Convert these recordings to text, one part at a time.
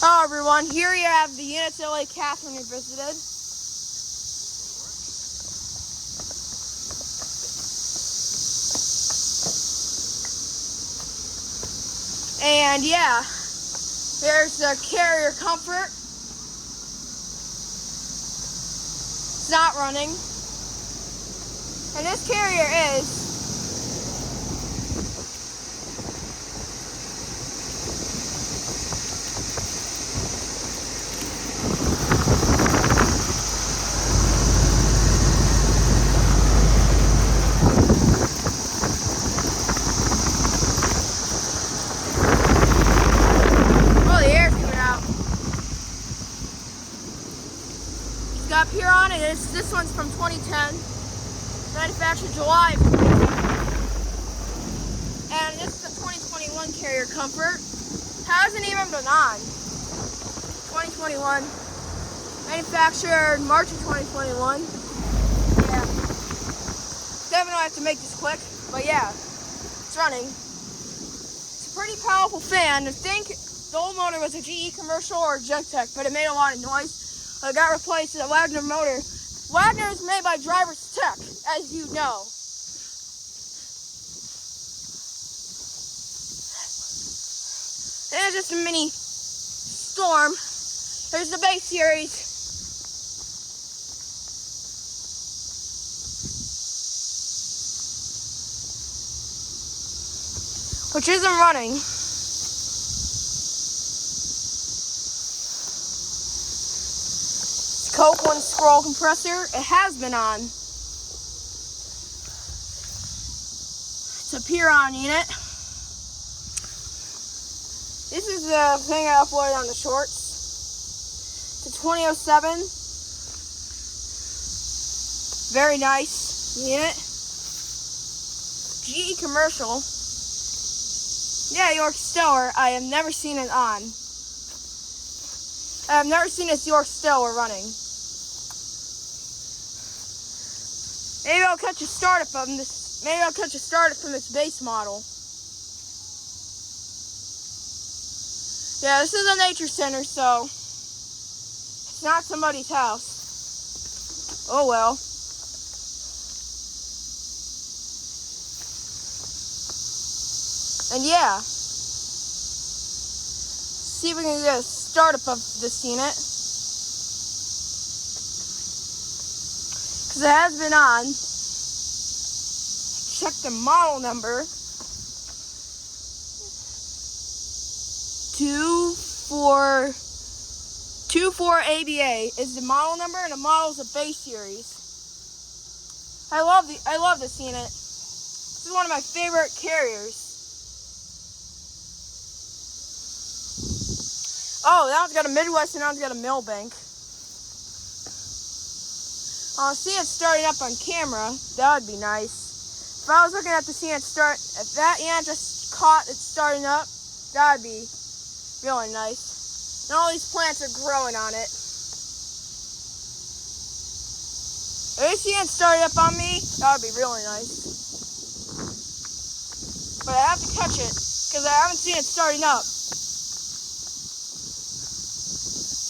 Hello everyone, here you have the units at Lake Katherine we visited. And yeah, there's the carrier comfort. It's not running. And this carrier is up here on it. This one's from 2010, manufactured July. And this is the 2021 carrier comfort. Hasn't even been on. 2021, manufactured March of 2021. Yeah, definitely have to make this quick, but yeah, it's running. It's a pretty powerful fan. I think the old motor was a GE commercial or a Gentech, but it made a lot of noise. It got replaced with a Wagner motor. Wagner is made by Driver's Tech, as you know. And it's just a mini Storm. There's the base series. Which isn't running. Coke 1 scroll compressor. It has been on. It's a Piron unit. This is the thing I uploaded on the shorts. It's a 2007. Very nice unit. GE commercial. Yeah, York Stellar. I have never seen it on. I've never seen this York Stellar running. Maybe I'll catch a startup of this. Maybe I'll catch a startup from this base model. Yeah, this is a nature center, so it's not somebody's house. Oh well. And yeah, see if we can get a startup of this unit. Because it has been on. Check the model number. 24 ABA is the model number, and the model is a base series. I love this unit. This is one of my favorite carriers. Oh, that one's got a Midwest and that one's got a Millbank. See it starting up on camera. That would be nice. If I was looking at the scene start, if that ant just caught it starting up, that would be really nice. And all these plants are growing on it. If this ant started up on me, that would be really nice. But I have to catch it because I haven't seen it starting up.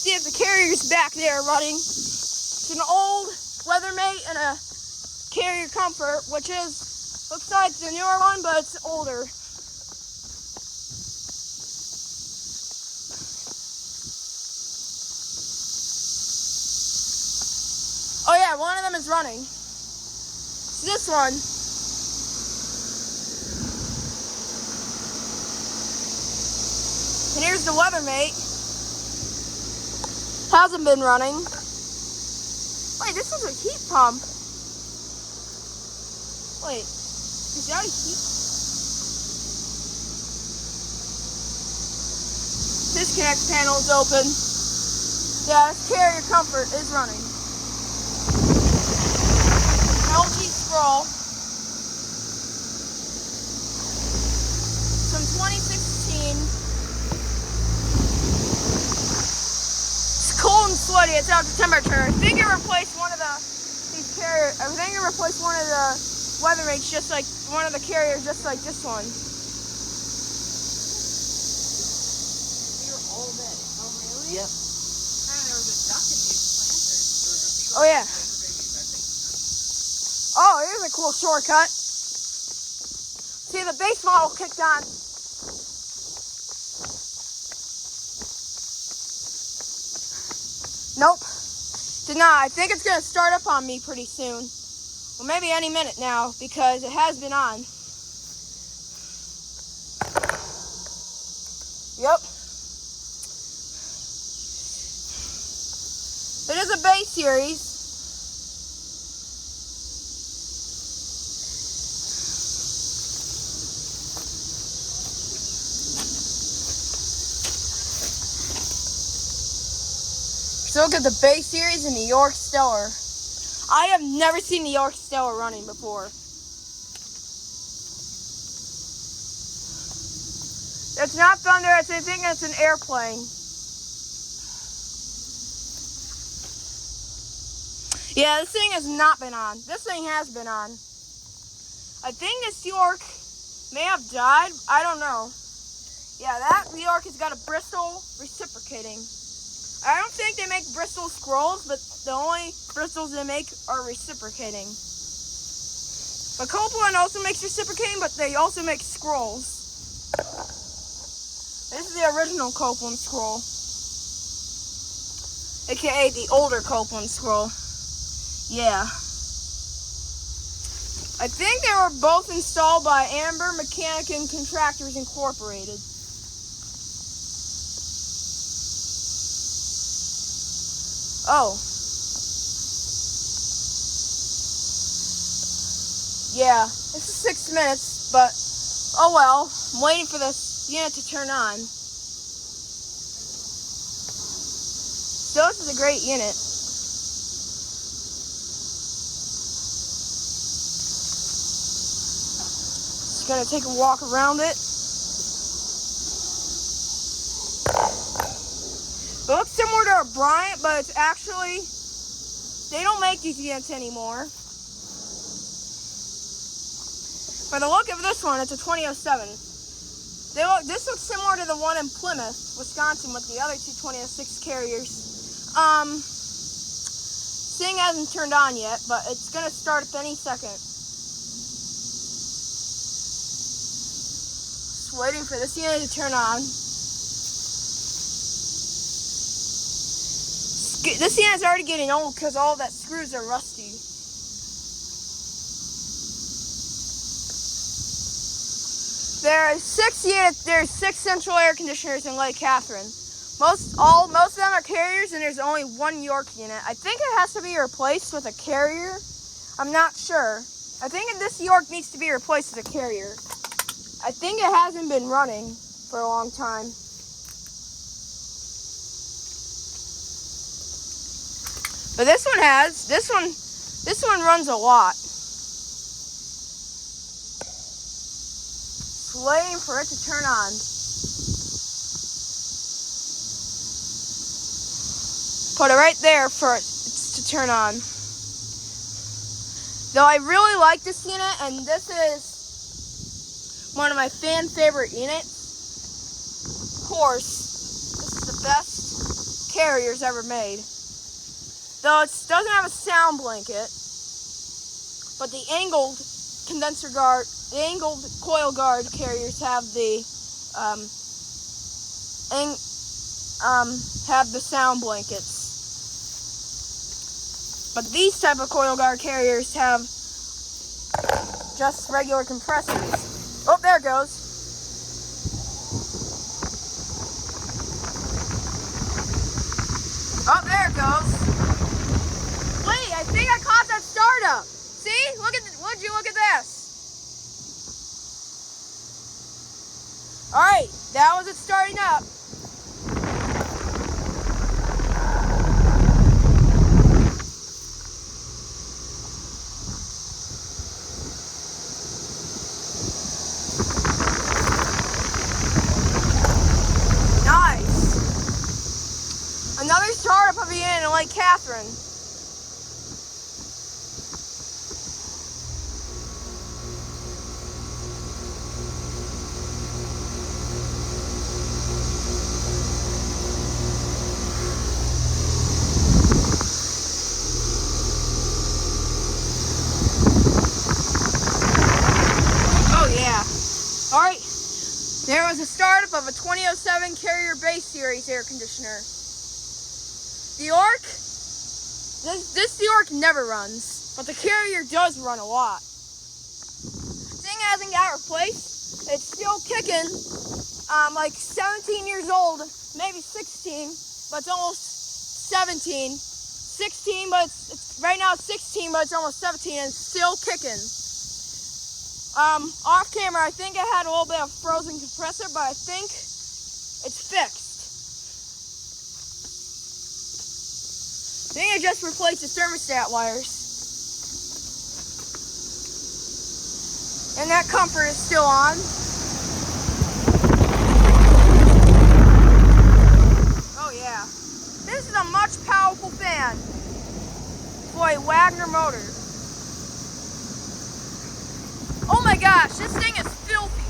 See if the carrier's back there running. It's an old Weathermate and a carrier comfort, which looks like the newer one, but it's older. Oh yeah, one of them is running. It's this one. And here's the Weathermate. Hasn't been running. Wait, this was a heat pump. Wait, is that a heat? Disconnect panel is open. Yeah, this carrier comfort is running. LG scroll. From 2016. It's cold and sweaty. It's out to temperature. I think it replaced one of the Weathermates, just like one of the carriers, just like this one. Here all day. Oh, Yep. Oh yeah. Oh, here's a cool shortcut. See, the base model kicked on. Nope. Did not. I think it's going to start up on me pretty soon. Well, maybe any minute now, because it has been on. Yep. It is a base series. So look at the base series in New York Stellar. I have never seen New York Stellar running before. It's not thunder, I think it's an airplane. Yeah, this thing has not been on. This thing has been on. I think this York may have died. I don't know. Yeah, that York has got a Bristol reciprocating. I don't think they make Bristol scrolls, but the only Bristols they make are reciprocating. But Copeland also makes reciprocating, but they also make scrolls. This is the original Copeland scroll, aka the older Copeland scroll. Yeah. I think they were both installed by Amber Mechanic and Contractors Incorporated. Oh. Yeah, this is 6 minutes, but oh well. I'm waiting for this unit to turn on. So this is a great unit. Just gonna take a walk around it. It looks similar to a Bryant, but it's actually, they don't make these units anymore. By the look of this one, it's a 2007. This looks similar to the one in Plymouth, Wisconsin, with the other two 2006 carriers. Thing hasn't turned on yet, but it's gonna start up any second. Just waiting for this unit to turn on. This unit's already getting old because all that screws are rusty. There's 6 central air conditioners in Lake Katherine. Most of them are carriers, and there's only one York unit. I think it has to be replaced with a carrier. I'm not sure. I think this York needs to be replaced with a carrier. I think it hasn't been running for a long time. But this one has. This one runs a lot. Just waiting for it to turn on. Put it right there for it to turn on. Though I really like this unit, and this is one of my fan favorite units. Of course, this is the best carriers ever made. Though it doesn't have a sound blanket, but the angled condenser guard, the angled coil guard carriers have the sound blankets. But these type of coil guard carriers have just regular compressors. Oh, there it goes. Oh, there it goes. Wait, I think I caught that startup. See? Would you look at this? All right, that was it starting up. Nice. Another startup of the unit in Lake Katherine. of a 2007 Carrier Base Series air conditioner. The York, this York never runs, but the Carrier does run a lot. Thing hasn't got replaced. It's still kicking. Like 17 years old, maybe 16, but it's almost 17. 16, but it's right now it's 16, but it's almost 17 and it's still kicking. Off camera, I think I had a little bit of frozen compressor, but I think it's fixed. I think I just replaced the thermostat wires. And that comfort is still on. Oh yeah. This is a much powerful fan for a Wagner motor. Oh my gosh, this thing is filthy.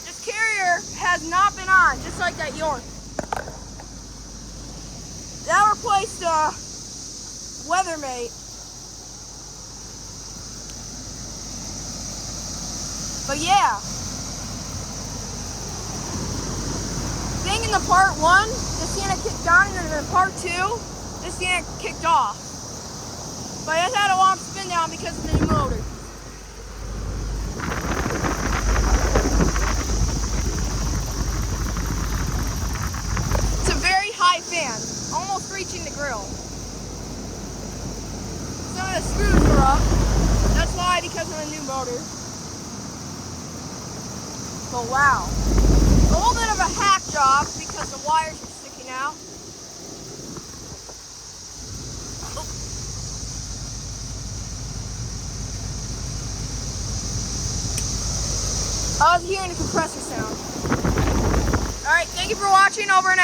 This Carrier has not been on, just like that York. That replaced Weathermate. But yeah. Thing in the part 1, this unit kicked on, and then in part 2, this unit kicked off. But it had a long spin down because of the new motor. It's a very high fan, almost reaching the grill. Some of the screws are up. That's why, because of the new motor. But wow. A little bit of a hack job because the wires are sticking out. I was hearing the compressor sound. Alright, thank you for watching. Over and out.